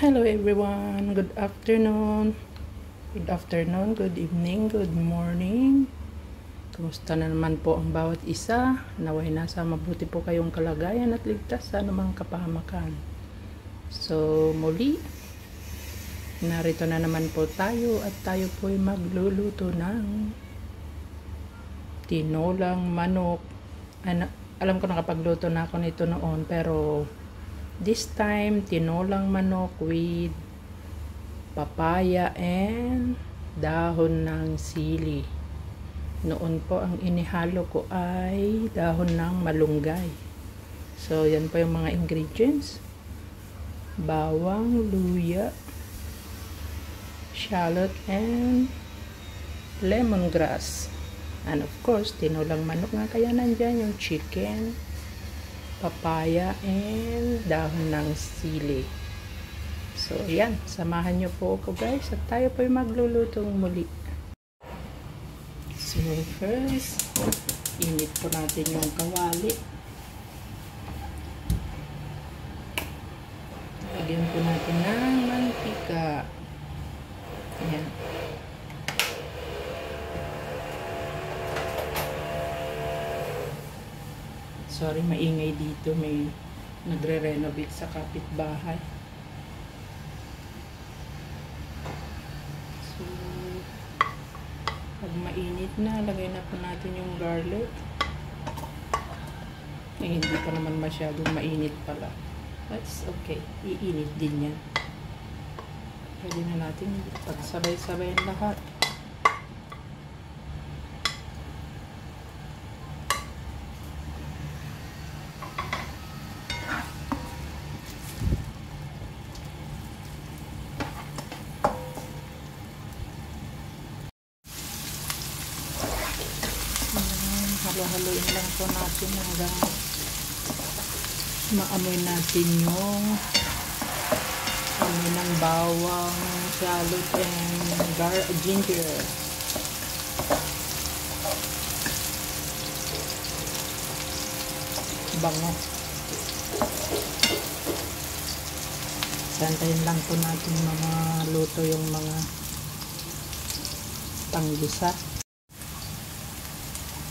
Hello everyone, good afternoon, good evening, good morning. Kumusta na naman po ang bawat isa? Naway nasa mabuti po kayong kalagayan at ligtas sa anumang kapahamakan. So muli, narito na naman po tayo at tayo po ay magluluto ng tinolang manok. Alam ko nakapagluto na ako nito noon, pero this time, tinolang manok with papaya and dahon ng sili. Noon po, ang inihalo ko ay dahon ng malunggay. So, yan po yung mga ingredients. Bawang, luya, shallot, and lemongrass. And of course, tinolang manok nga, kaya nandyan yung chicken, papaya, and dahon ng sili. So, yan. Samahan nyo po ako guys at tayo po ay maglulutong muli. So, first, init po natin yung kawali. Lagyan po natin ng mantika. Ayan. Sorry, maingay dito. May nagre-renovate sa kapitbahay. So, pag mainit na, lagay na po natin yung garlic. Hindi pa naman masyadong mainit pala. That's okay. Iinit din yan. Pwede na natin pagsabay-sabay ang lahat. Halo-haloin lang po natin hanggang maamoy natin yung amoy ng bawang, shallot, and ginger. Bango. Santayin lang po natin mga luto yung mga panggisa.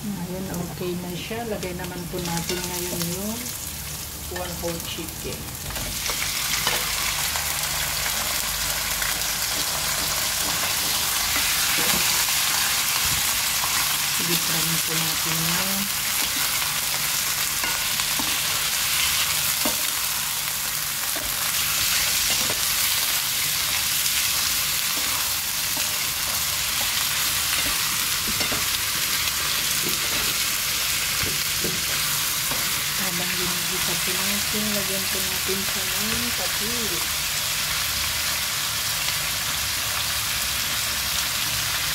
Ayan, okay na siya. Lagay naman po natin ngayon yung one whole chicken. Gitramin po natin yung lagyan po natin siya ng patis.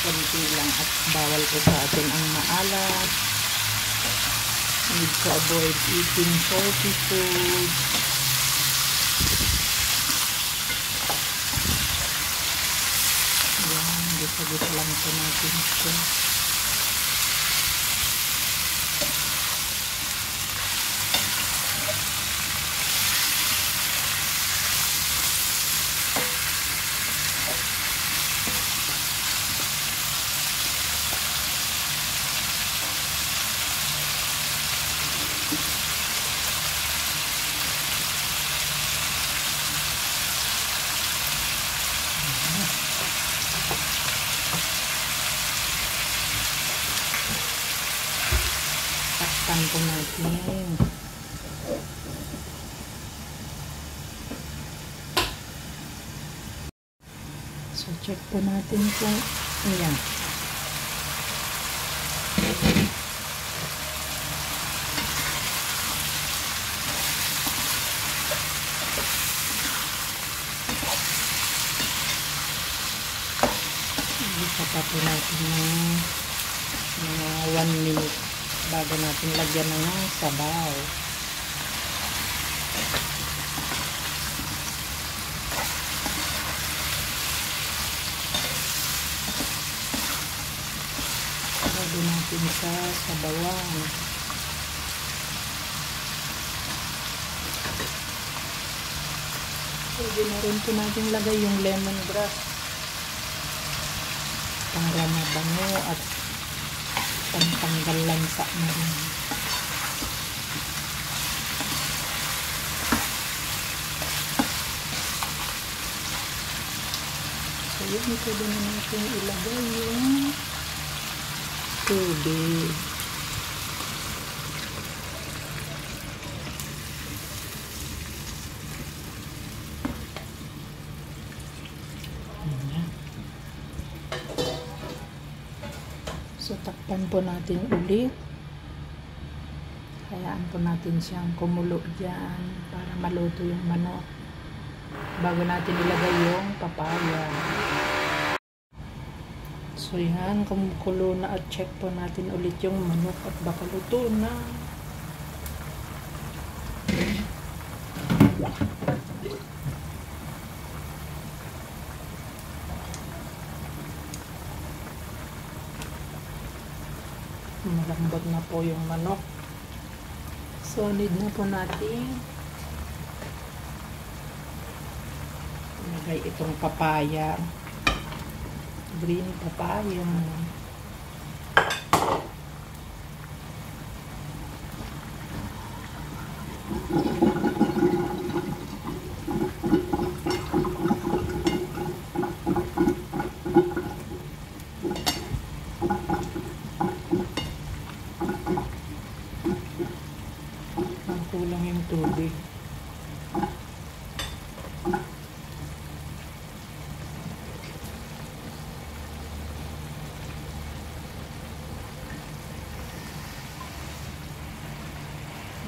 Kunti lang at bawal po sa atin ang maalat. Need to avoid eating salty food. Ayan, gisa-gisa lang po natin siya. Takpan po natin. So, check po natin kung ayan. Isa pa po natin ng mga 1 minute bago natin lagyan ng sabaw. Lagyan natin sa sabawan. Pwede na rin po natin lagay yung lemongrass para mabango at pantanggal lansa na rin. So yun, pwede na natin ilagay yung tubig. So, takpan po natin ulit. Hayaan po natin siyang kumulo dyan para maluto yung manok bago natin ilagay yung papaya. So, yan. Kumukulo na at check po natin ulit yung manok at baka luto na. Malambot na po yung manok. So, need na po natin ilagay itong papaya. Green papaya. Kulang yung tubig.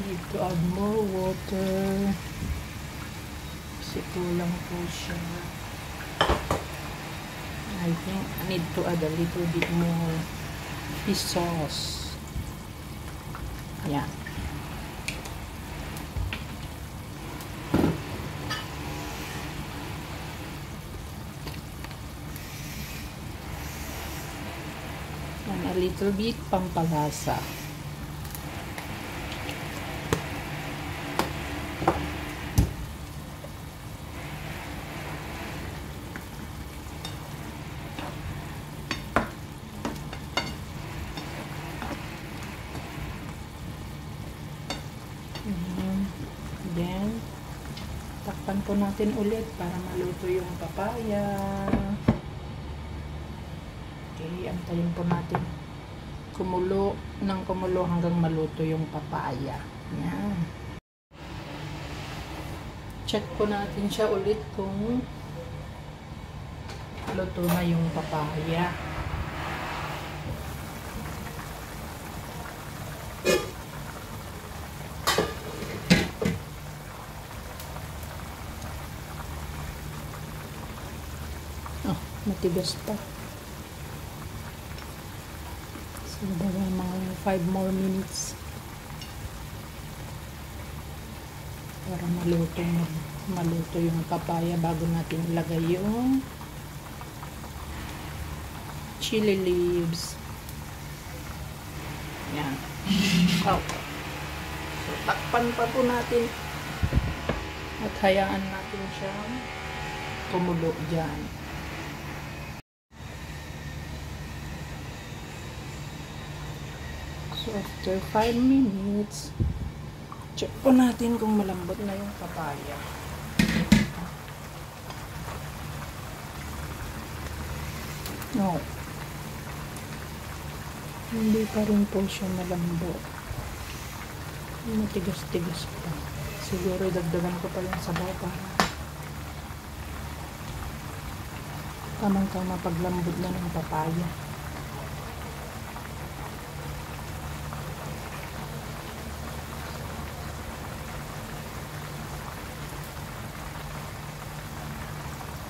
Need to add more water. Kasi kulang po siya. I think I need to add a little bit more fish sauce. Yeah. And a little bit pampalasa. Then, takpan po natin ulit para maluto yung papaya. Okay, antayin po natin kumulo ng kumulo hanggang maluto yung papaya. Yan. Check po natin siya ulit kung luto na yung papaya. Oh, matigas pa. So, daw mga 5 more minutes para maluto yung papaya bago natin ilagay yung chili leaves. Yan. Oh. So, takpan pa po natin at hayaan natin siyang kumulo dyan. So, after 5 minutes, check po natin kung malambot na yung papaya. No. Hindi pa rin po siya malambot. Matigas-tigas pa. Siguro dagdagan ko pa yung sabaw para tamang-tama paglambot na ng papaya.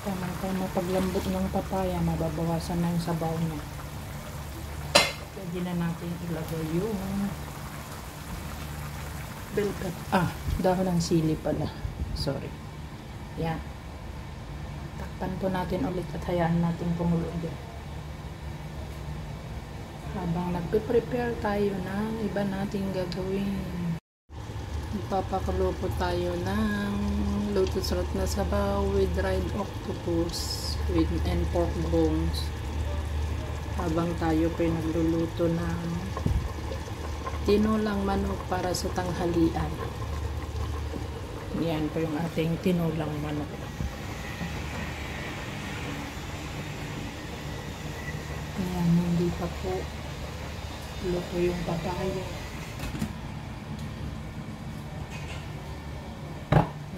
Tamang-tama paglambot ng papaya, mababawasan na yung sabaw niya. Pwede na natin ilagay yung bell pepper. Dahon ng sili pala. Sorry. Yan. Takpan po natin ulit at hayaan natin kumulo din. Habang nagpe-prepare tayo ng iba nating gagawin. Ipapakulo po tayo ng Luto sarap na sabaw with dried octopus and pork bones. Habang tayo po nagluluto ng tinolang manok para sa tanghalian. Yan po yung ating tinolang manok. Ayan, hindi pa po luto yung papaya.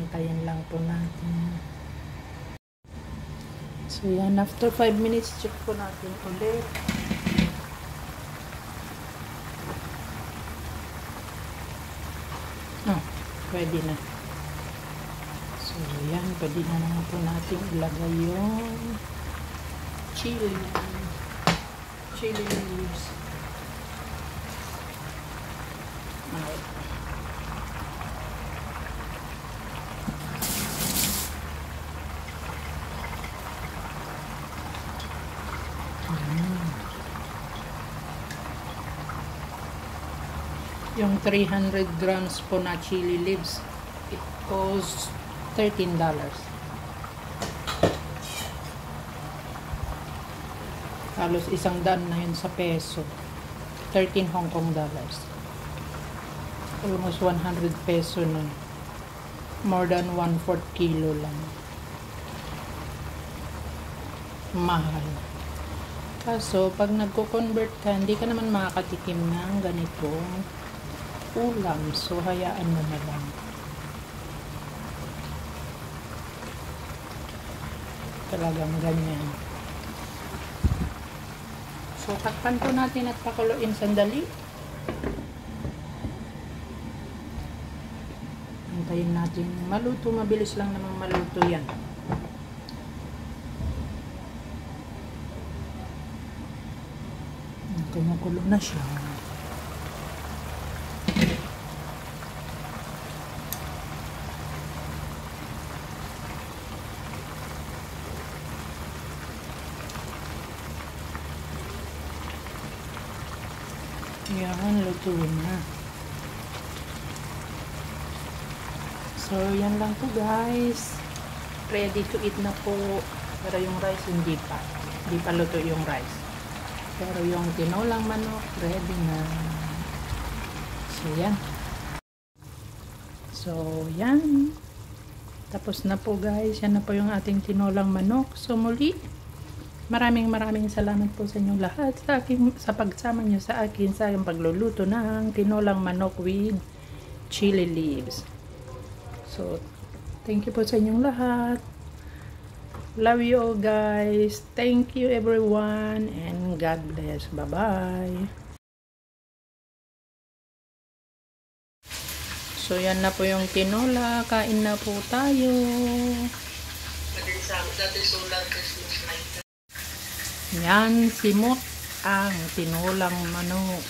Antayin lang po natin. So yan, after 5 minutes, check po natin ulit. Pwede na. So yan, pwede na naman po natin ilagay yung chili leaves. Yung 300 grams po na chili leaves, it costs $13. Halos $100 na yun sa peso. 13 Hong Kong dollars. Almost 100 peso na. More than 1/4 kilo lang. Mahal. Kaso, pag nagko-convert ka, hindi ka naman makakatikim ng ganitong ulam. So, hayaan mo na lang. Talagang ganyan. So, takpan po natin at pakuluin sandali. Antayin natin maluto. Mabilis lang namang maluto yan. Kumukulo na siya. Yan, lutuin na. So, yan lang po guys. Ready to eat na po. Pero yung rice hindi pa. Hindi pa luto yung rice. Pero yung tinolang manok, ready na. So, yan. So, yan. Tapos na po guys. Yan na po yung ating tinolang manok. So, muli, maraming salamat po sa inyong lahat sa pagsama nyo sa akin sa pagluluto ng tinolang manok with chili leaves. So, thank you po sa inyong lahat. Love you all guys. Thank you everyone and God bless. Bye-bye. So yan na po yung tinola. Kain na po tayo. Yan, simot ang tinolang manok.